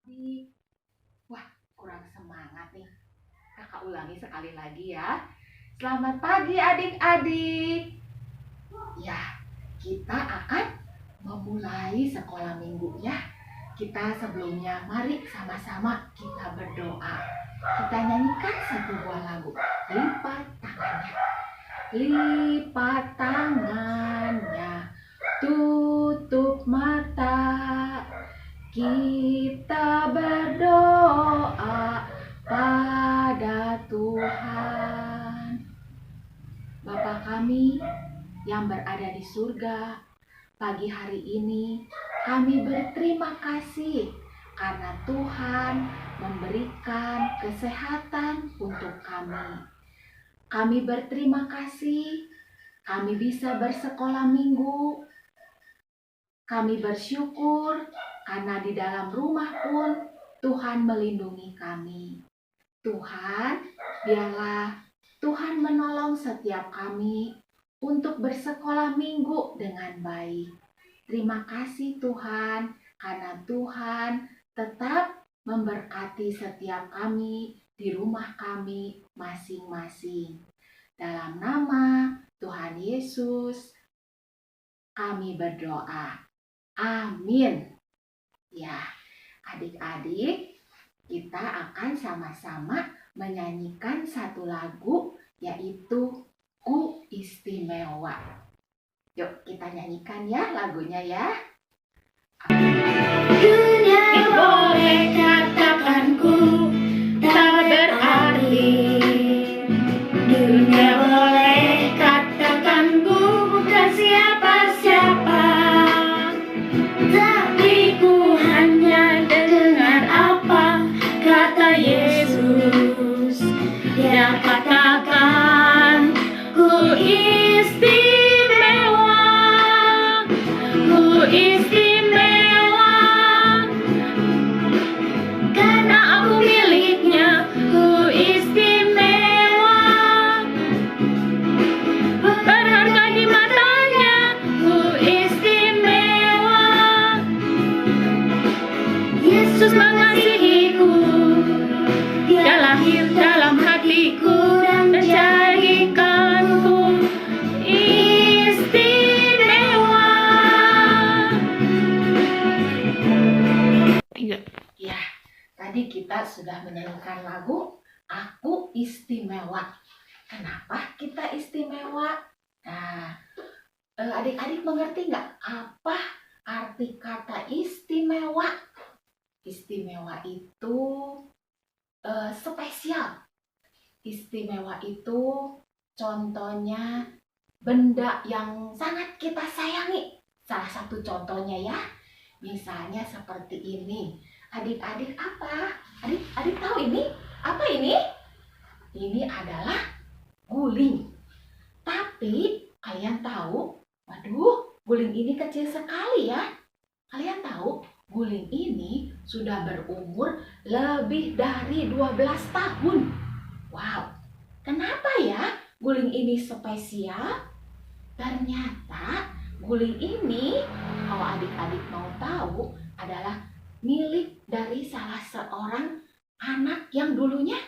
adik. Wah, kurang semangat nih. Kakak ulangi sekali lagi ya. Selamat pagi adik-adik. Ya, kita akan memulai sekolah minggu ya. Kita sebelumnya mari sama-sama kita berdoa. Kita nyanyikan satu buah lagu. Lipat tangannya. Lipat tangannya. Tutup mata. Kita berdoa pada Tuhan. Bapa kami yang berada di surga, pagi hari ini kami berterima kasih karena Tuhan memberikan kesehatan untuk kami. Kami berterima kasih kami bisa bersekolah minggu. Kami bersyukur karena di dalam rumah pun Tuhan melindungi kami. Tuhan, biarlah Tuhan menolong setiap kami untuk bersekolah minggu dengan baik. Terima kasih Tuhan, karena Tuhan tetap memberkati setiap kami di rumah kami masing-masing. Dalam nama Tuhan Yesus, kami berdoa. Amin. Ya, adik-adik, kita akan sama-sama menyanyikan satu lagu, yaitu Ku Istimewa. Yuk kita nyanyikan ya lagunya ya. Dunia boleh katakan ku tak berarti. Dunia boleh katakan ku bukan siapa-siapa. Tapi ku hanya dengar apa kata Yesus. Dia katakan ku istimewa, ku istimewa, karena aku miliknya. Ku istimewa, berharga di matanya. Ku istimewa, Yesus mengasihiku. Dia lahir dalam hatiku dan menjadikanku istimewa. Ya, tadi kita sudah menyanyikan lagu Aku Istimewa. Kenapa kita istimewa? Nah, adik-adik mengerti nggak apa arti kata istimewa? Istimewa itu spesial. Istimewa itu contohnya benda yang sangat kita sayangi. Salah satu contohnya ya, misalnya seperti ini. Adik-adik apa? Adik tahu ini? Apa ini? Ini adalah guling. Tapi kalian tahu, waduh, guling ini kecil sekali ya. Kalian tahu, guling ini sudah berumur lebih dari 12 tahun. Wow, kenapa ya guling ini spesial? Ternyata guling ini, kalau adik-adik mau tahu, adalah milik dari salah seorang anak yang dulunya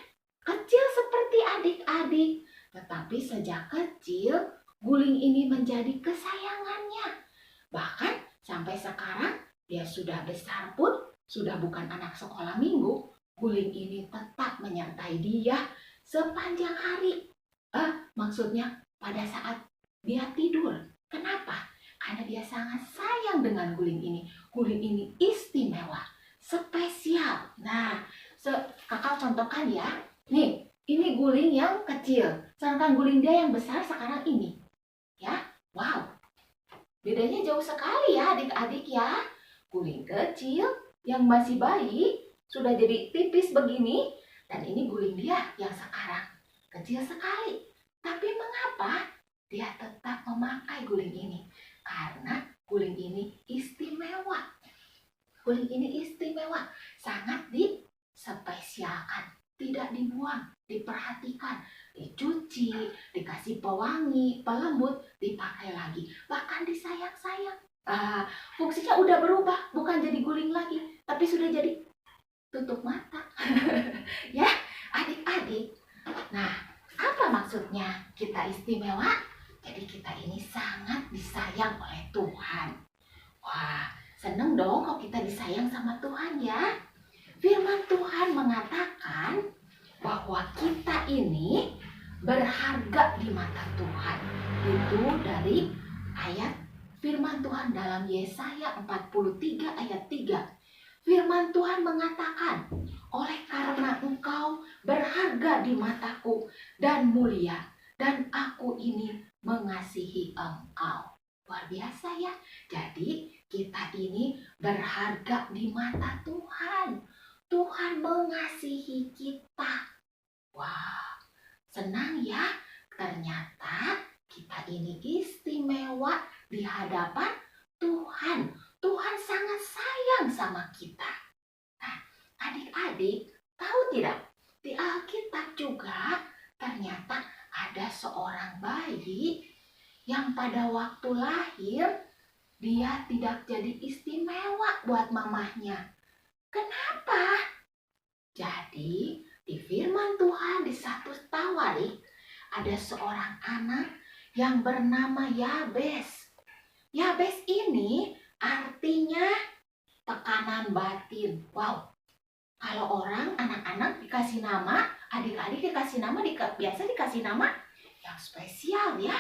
kecil seperti adik-adik. Tetapi sejak kecil, guling ini menjadi kesayangannya. Bahkan sampai sekarang, dia sudah besar pun, sudah bukan anak sekolah minggu, guling ini tetap menyertai dia sepanjang hari. Maksudnya pada saat dia tidur. Kenapa? Karena dia sangat sayang dengan guling ini. Guling ini istimewa, spesial. Nah, kakak contohkan ya. Nih, ini guling yang kecil. Sedangkan guling dia yang besar sekarang ini. Ya, wow. Bedanya jauh sekali ya adik-adik ya. Guling kecil yang masih bayi sudah jadi tipis begini. Dan ini guling dia yang sekarang kecil sekali. Tapi mengapa dia tetap memakai guling ini? Karena guling ini istimewa. Guling ini istimewa, sangat dispesialkan, tidak dibuang, diperhatikan, dicuci, dikasih pewangi, pelembut, dipakai lagi, bahkan disayang-sayang. Fungsinya udah berubah, bukan jadi guling lagi, tapi sudah jadi tutup mata. Ya, adik-adik. Nah, apa maksudnya kita istimewa? Jadi kita ini sangat disayang oleh Tuhan. Wah, seneng dong kalau kita disayang sama Tuhan ya. Firman Tuhan mengatakan bahwa kita ini berharga di mata Tuhan. Itu dari ayat firman Tuhan dalam Yesaya 43 ayat 3. Firman Tuhan mengatakan, oleh karena engkau berharga di mataku dan mulia, dan aku ini mengasihi engkau. Luar biasa ya. Jadi kita ini berharga di mata Tuhan. Tuhan mengasihi kita. Wah, senang ya. Ternyata kita ini istimewa di hadapan Tuhan. Tuhan sangat sayang sama kita. Nah, adik-adik, tahu tidak? Di Alkitab juga ternyata ada seorang bayi yang pada waktu lahir dia tidak jadi istimewa buat mamahnya. Kenapa? Jadi di firman Tuhan di 1 Tawarik ada seorang anak yang bernama Yabes. Yabes ini artinya tekanan batin. Wow, kalau orang, anak-anak dikasih nama, adik-adik dikasih nama, biasa dikasih nama yang spesial ya.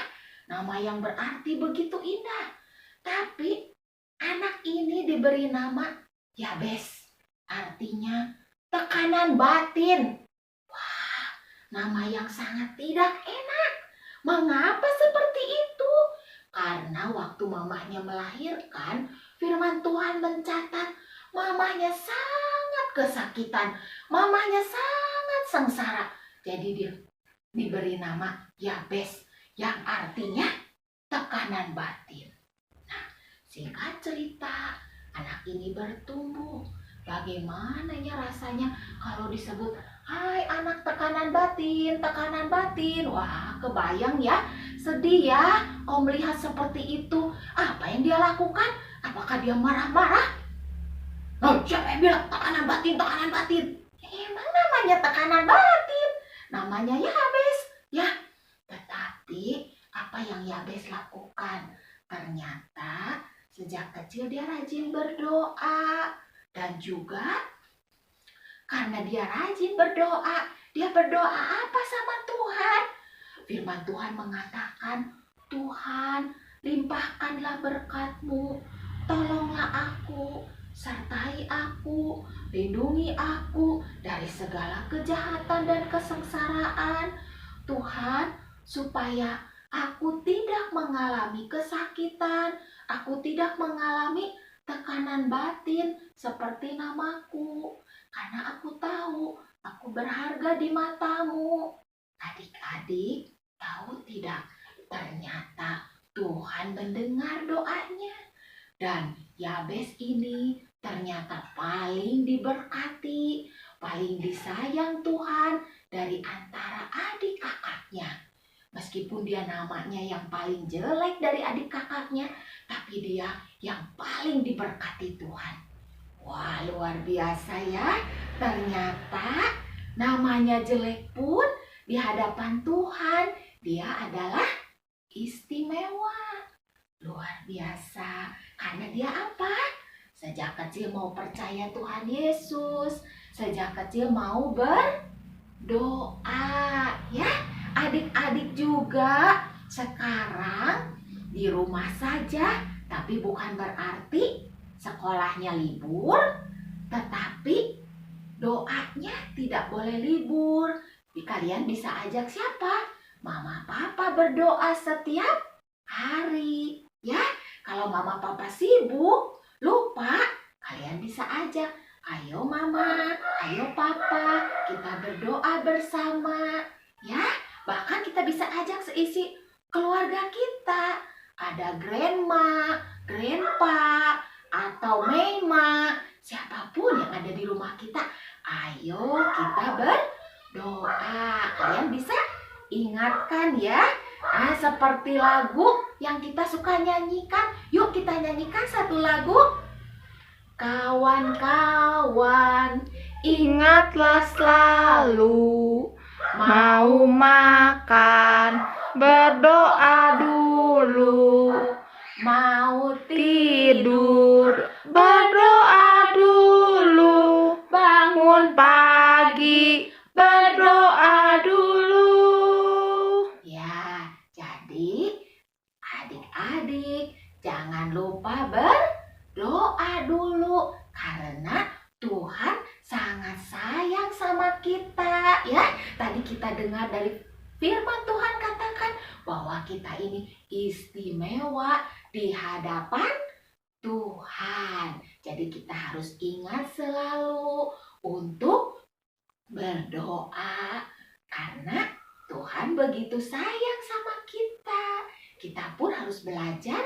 Nama yang berarti begitu indah. Tapi anak ini diberi nama Yabes. Artinya tekanan batin. Wah, nama yang sangat tidak enak. Mengapa seperti itu? Karena waktu mamahnya melahirkan, firman Tuhan mencatat mamahnya sangat kesakitan. Mamahnya sangat sengsara. Jadi dia diberi nama Yabes yang artinya tekanan batin. Nah, singkat cerita, anak ini bertumbuh. Bagaimana ya rasanya kalau disebut, hai anak tekanan batin, tekanan batin. Wah, kebayang ya, sedih ya kalau melihat seperti itu. Apa yang dia lakukan? Apakah dia marah-marah? Oh, siapa yang bilang tekanan batin, tekanan batin? Emang namanya tekanan batin? Namanya Yabes, ya. Tetapi apa yang Yabes lakukan? Ternyata sejak kecil dia rajin berdoa. Dan juga karena dia rajin berdoa, dia berdoa apa sama Tuhan? Firman Tuhan mengatakan, Tuhan limpahkanlah berkat-Mu, tolonglah aku, sertai aku, lindungi aku dari segala kejahatan dan kesengsaraan. Tuhan, supaya aku tidak mengalami kesakitan, aku tidak mengalami tekanan batin seperti namaku, karena aku tahu aku berharga di mata-Mu. Adik-adik, tahu tidak? Ternyata Tuhan mendengar doanya. Dan Yabes ini ternyata paling diberkati, paling disayang Tuhan dari antara adik kakaknya. Meskipun dia namanya yang paling jelek dari adik kakaknya, tapi dia yang paling diberkati Tuhan. Wah, luar biasa ya. Ternyata namanya jelek pun di hadapan Tuhan, dia adalah istimewa. Luar biasa. Karena dia apa? Sejak kecil mau percaya Tuhan Yesus. Sejak kecil mau berdoa. Ya, adik-adik juga sekarang di rumah saja, tapi bukan berarti sekolahnya libur, tetapi doanya tidak boleh libur. Kalian bisa ajak siapa? Mama papa berdoa setiap hari. Ya, kalau mama papa sibuk, lupa, kalian bisa ajak. Ayo mama, ayo papa, kita berdoa bersama. Ya, bahkan kita bisa ajak seisi keluarga kita. Ada grandma, grandpa, atau mema, siapapun yang ada di rumah kita. Ayo kita berdoa. Kalian bisa ingatkan ya. Seperti lagu yang kita suka nyanyikan. Yuk kita nyanyikan satu lagu. Kawan-kawan, Ingatlah selalu mau makan, berdoa dulu. Mau Tidur, berdoa dulu. Bangun pagi, berdoa dulu. Ya, jadi adik-adik jangan lupa berdoa dulu karena Tuhan sangat sayang sama kita ya. Tadi kita dengar dari firman Tuhan katakan bahwa kita ini istimewa di hadapan Tuhan. Jadi kita harus ingat selalu untuk berdoa karena Tuhan begitu sayang sama kita. Kita pun harus belajar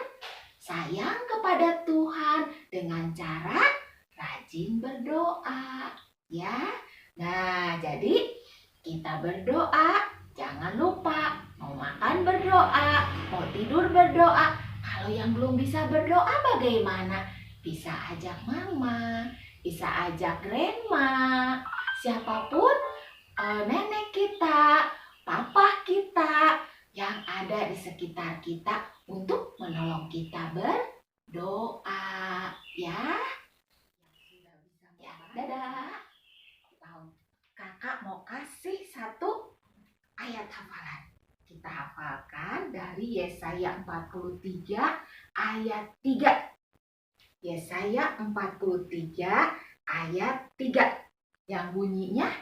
sayang kepada Tuhan dengan cara rajin berdoa ya. Nah, jadi kita berdoa, jangan lupa mau makan berdoa, mau tidur berdoa. Kalau yang belum bisa berdoa bagaimana? Bisa ajak mama, bisa ajak grandma, siapapun nenek kita, papa kita yang ada di sekitar kita untuk menolong kita berdoa ya. Ya, dadah. Kakak mau kasih satu ayat hafalan. Kita hafalkan dari Yesaya 43 ayat 3. Yesaya 43 ayat 3 yang bunyinya,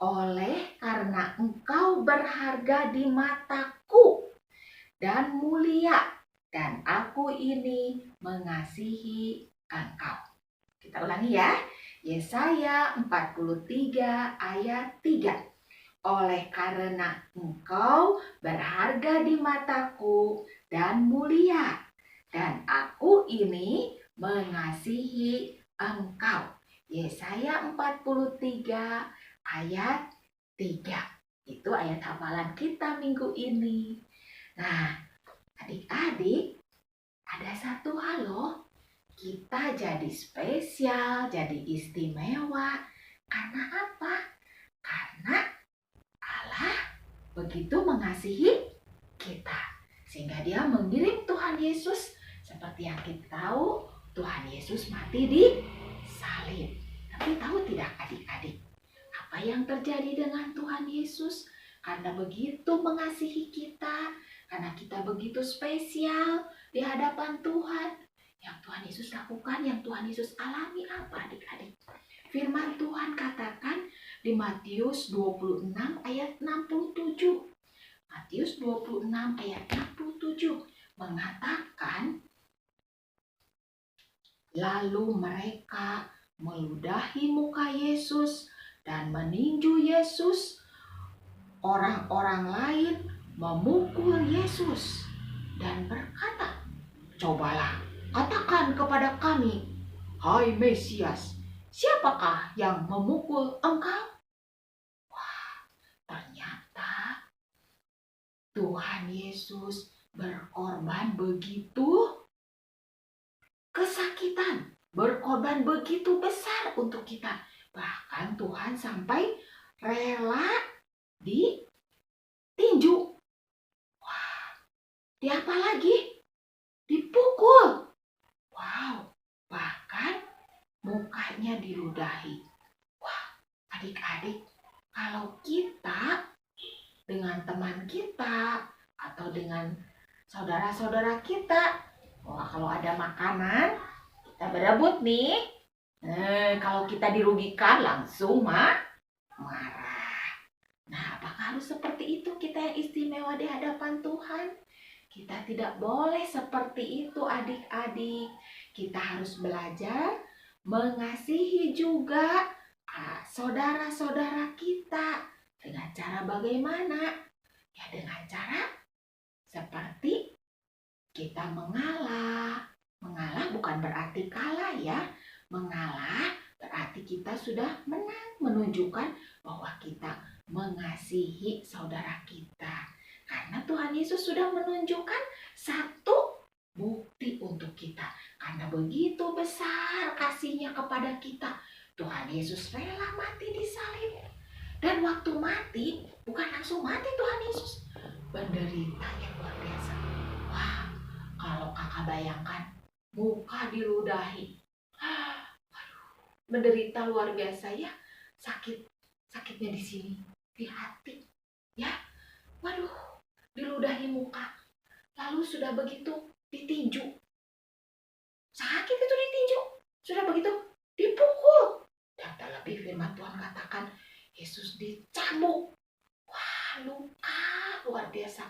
oleh karena engkau berharga di mataku dan mulia, dan aku ini mengasihi engkau. Kita ulangi ya. Yesaya 43 ayat 3. Oleh karena engkau berharga di mataku dan mulia, dan aku ini mengasihi engkau. Yesaya 43 ayat 3. Itu ayat hafalan kita minggu ini. Nah, adik-adik, ada satu hal loh. Kita jadi spesial, jadi istimewa. Karena apa? Karena Allah begitu mengasihi kita. Sehingga dia mengirim Tuhan Yesus. Seperti yang kita tahu, Tuhan Yesus mati di salib. Tapi tahu tidak adik-adik, apa yang terjadi dengan Tuhan Yesus? Karena begitu mengasihi kita, karena kita begitu spesial di hadapan Tuhan. Yang Tuhan Yesus lakukan, yang Tuhan Yesus alami apa adik-adik? Firman Tuhan katakan di Matius 26 ayat 67. Matius 26 ayat 67 mengatakan, lalu mereka meludahi muka Yesus dan meninju Yesus. Orang-orang lain memukul Yesus dan berkata, cobalah katakan kepada kami, hai Mesias, siapakah yang memukul engkau? Wah, ternyata Tuhan Yesus berkorban begitu kesakitan, berkorban begitu besar untuk kita. Bahkan Tuhan sampai rela ditinju. Wah, diapa lagi? Dipukul. Wow, bahkan mukanya diludahi. Wah, adik-adik, kalau kita dengan teman kita atau dengan saudara-saudara kita, wah, kalau ada makanan, kita berebut nih. Kalau kita dirugikan langsung marah. Nah, apakah harus seperti itu kita yang istimewa di hadapan Tuhan? Kita tidak boleh seperti itu adik-adik. Kita harus belajar mengasihi juga saudara-saudara kita. Dengan cara bagaimana? Ya dengan cara seperti kita mengalah. Mengalah bukan berarti kalah ya. Mengalah berarti kita sudah menang. Menunjukkan bahwa kita mengasihi saudara kita. Karena Tuhan Yesus sudah menunjukkan satu bukti untuk kita. Karena begitu besar kasihnya kepada kita. Tuhan Yesus rela mati di salib. Dan waktu mati, bukan langsung mati Tuhan Yesus. Menderita yang luar biasa. Wah, kalau kakak bayangkan, muka diludahi. Menderita luar biasa ya. Sakitnya di sini, di hati. Ya, waduh, diludahi muka. Lalu sudah begitu ditinju. Sakit itu ditinju. Sudah begitu dipukul. Dan terlebih firman Tuhan katakan, Yesus dicambuk. Wah, luka luar biasa.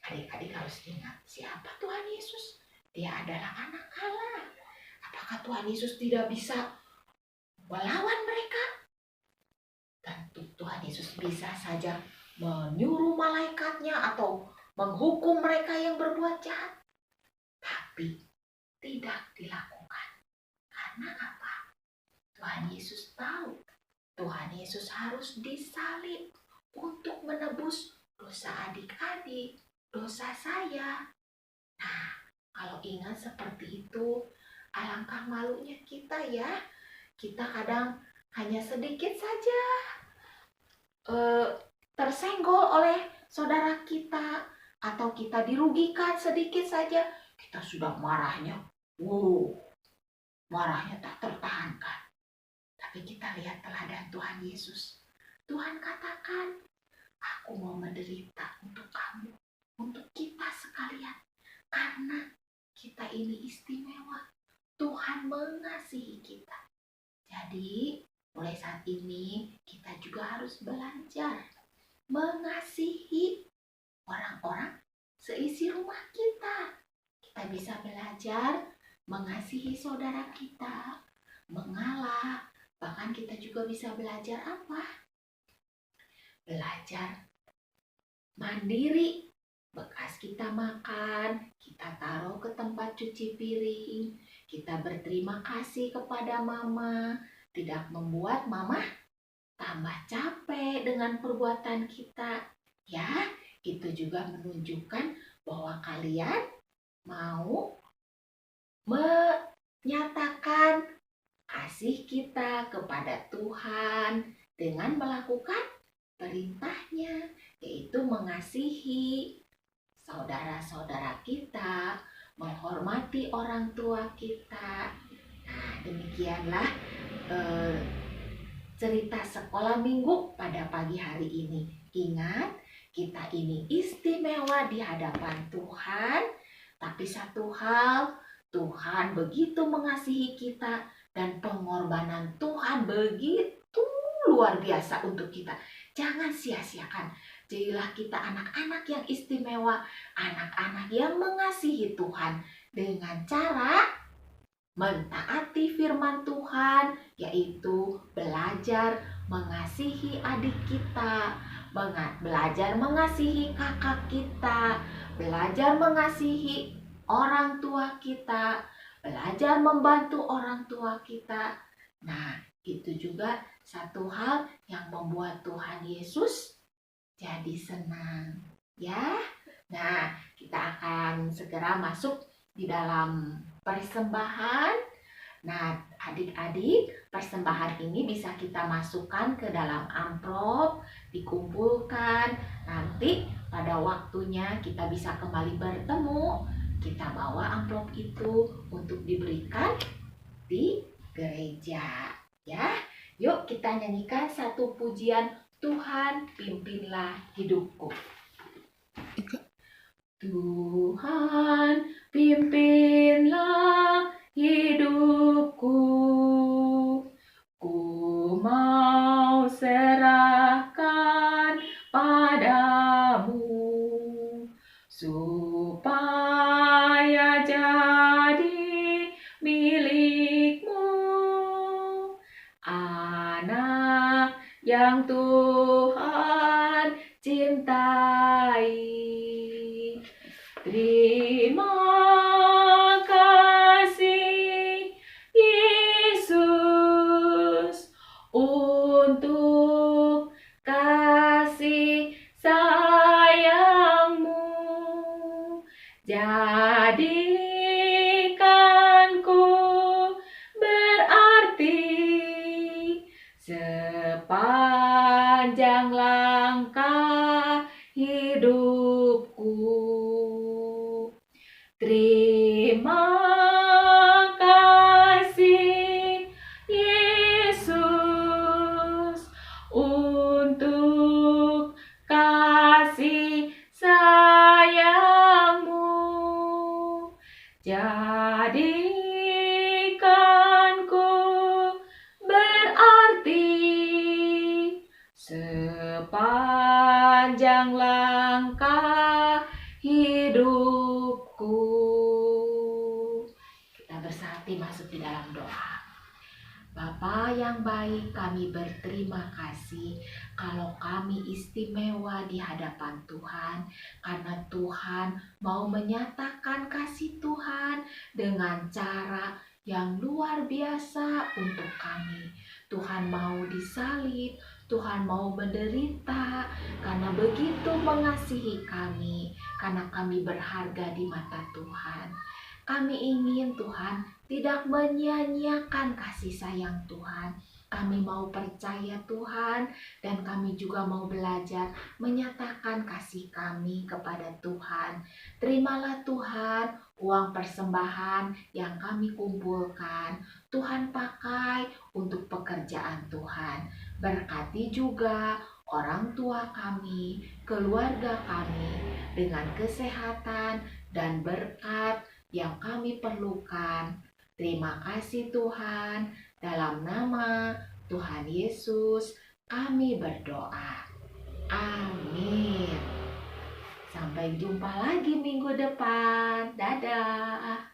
Adik-adik harus ingat, siapa Tuhan Yesus? Dia adalah anak Allah. Apakah Tuhan Yesus tidak bisa melawan mereka? Tentu Tuhan Yesus bisa saja menyuruh malaikatnya atau menghukum mereka yang berbuat jahat. Tapi tidak dilakukan. Karena apa? Tuhan Yesus tahu Tuhan Yesus harus disalib untuk menebus dosa adik-adik, dosa saya. Nah, kalau ingat seperti itu, alangkah malunya kita ya. Kita kadang hanya sedikit saja tersenggol oleh saudara kita, atau kita dirugikan sedikit saja, kita sudah marahnya. Marahnya tak tertahankan. Tapi kita lihat teladan Tuhan Yesus. Tuhan katakan, aku mau menderita untuk kamu, untuk kita sekalian. Karena kita ini istimewa. Tuhan mengasihi kita. Jadi, mulai saat ini kita juga harus belajar mengasihi orang-orang seisi rumah kita. Kita bisa belajar mengasihi saudara kita, mengalah. Bahkan kita juga bisa belajar apa? Belajar mandiri. Bekas kita makan, kita taruh ke tempat cuci piring. Kita berterima kasih kepada mama. Tidak membuat mama tambah capek dengan perbuatan kita. Ya, itu juga menunjukkan bahwa kalian mau menyatakan kasih kita kepada Tuhan dengan melakukan perintahnya, yaitu mengasihi saudara-saudara kita, menghormati orang tua kita. Nah, demikianlah cerita sekolah minggu pada pagi hari ini. Ingat, kita ini istimewa di hadapan Tuhan, tapi satu hal, Tuhan begitu mengasihi kita dan pengorbanan Tuhan begitu luar biasa untuk kita. Jangan sia-siakan. Jadilah kita anak-anak yang istimewa, anak-anak yang mengasihi Tuhan dengan cara mentaati firman Tuhan, yaitu belajar mengasihi adik kita, belajar mengasihi kakak kita, belajar mengasihi orang tua kita, belajar membantu orang tua kita. Nah, itu juga satu hal yang membuat Tuhan Yesus jadi senang, ya. Nah, kita akan segera masuk di dalam persembahan. Nah, adik-adik, persembahan ini bisa kita masukkan ke dalam amplop, dikumpulkan. Nanti pada waktunya kita bisa kembali bertemu. Kita bawa amplop itu untuk diberikan di gereja, ya. Yuk kita nyanyikan satu pujian, Tuhan pimpinlah hidupku. Tuhan pimpinlah hidupku, ku mau serahkan padamu, supaya jadi milikmu, anak yang Tuhan cintai. Terima kasih Yesus untuk kasih sayangmu. Jadikan ku berarti sepanjang langkah hidupku. Kita bersatu masuk di dalam doa. Bapa yang baik, kami berterima kasih kalau kami istimewa di hadapan Tuhan, karena Tuhan mau menyatakan kasih Tuhan dengan cara yang luar biasa untuk kami. Tuhan mau disalib, Tuhan mau menderita, karena begitu mengasihi kami, karena kami berharga di mata Tuhan. Kami ingin Tuhan tidak menyia-nyiakan kasih sayang Tuhan. Kami mau percaya Tuhan, dan kami juga mau belajar menyatakan kasih kami kepada Tuhan. Terimalah Tuhan uang persembahan yang kami kumpulkan. Tuhan pakai untuk pekerjaan Tuhan. Berkati juga orang tua kami, keluarga kami dengan kesehatan dan berkat yang kami perlukan. Terima kasih Tuhan, dalam nama Tuhan Yesus kami berdoa. Amin. Sampai jumpa lagi minggu depan. Dadah.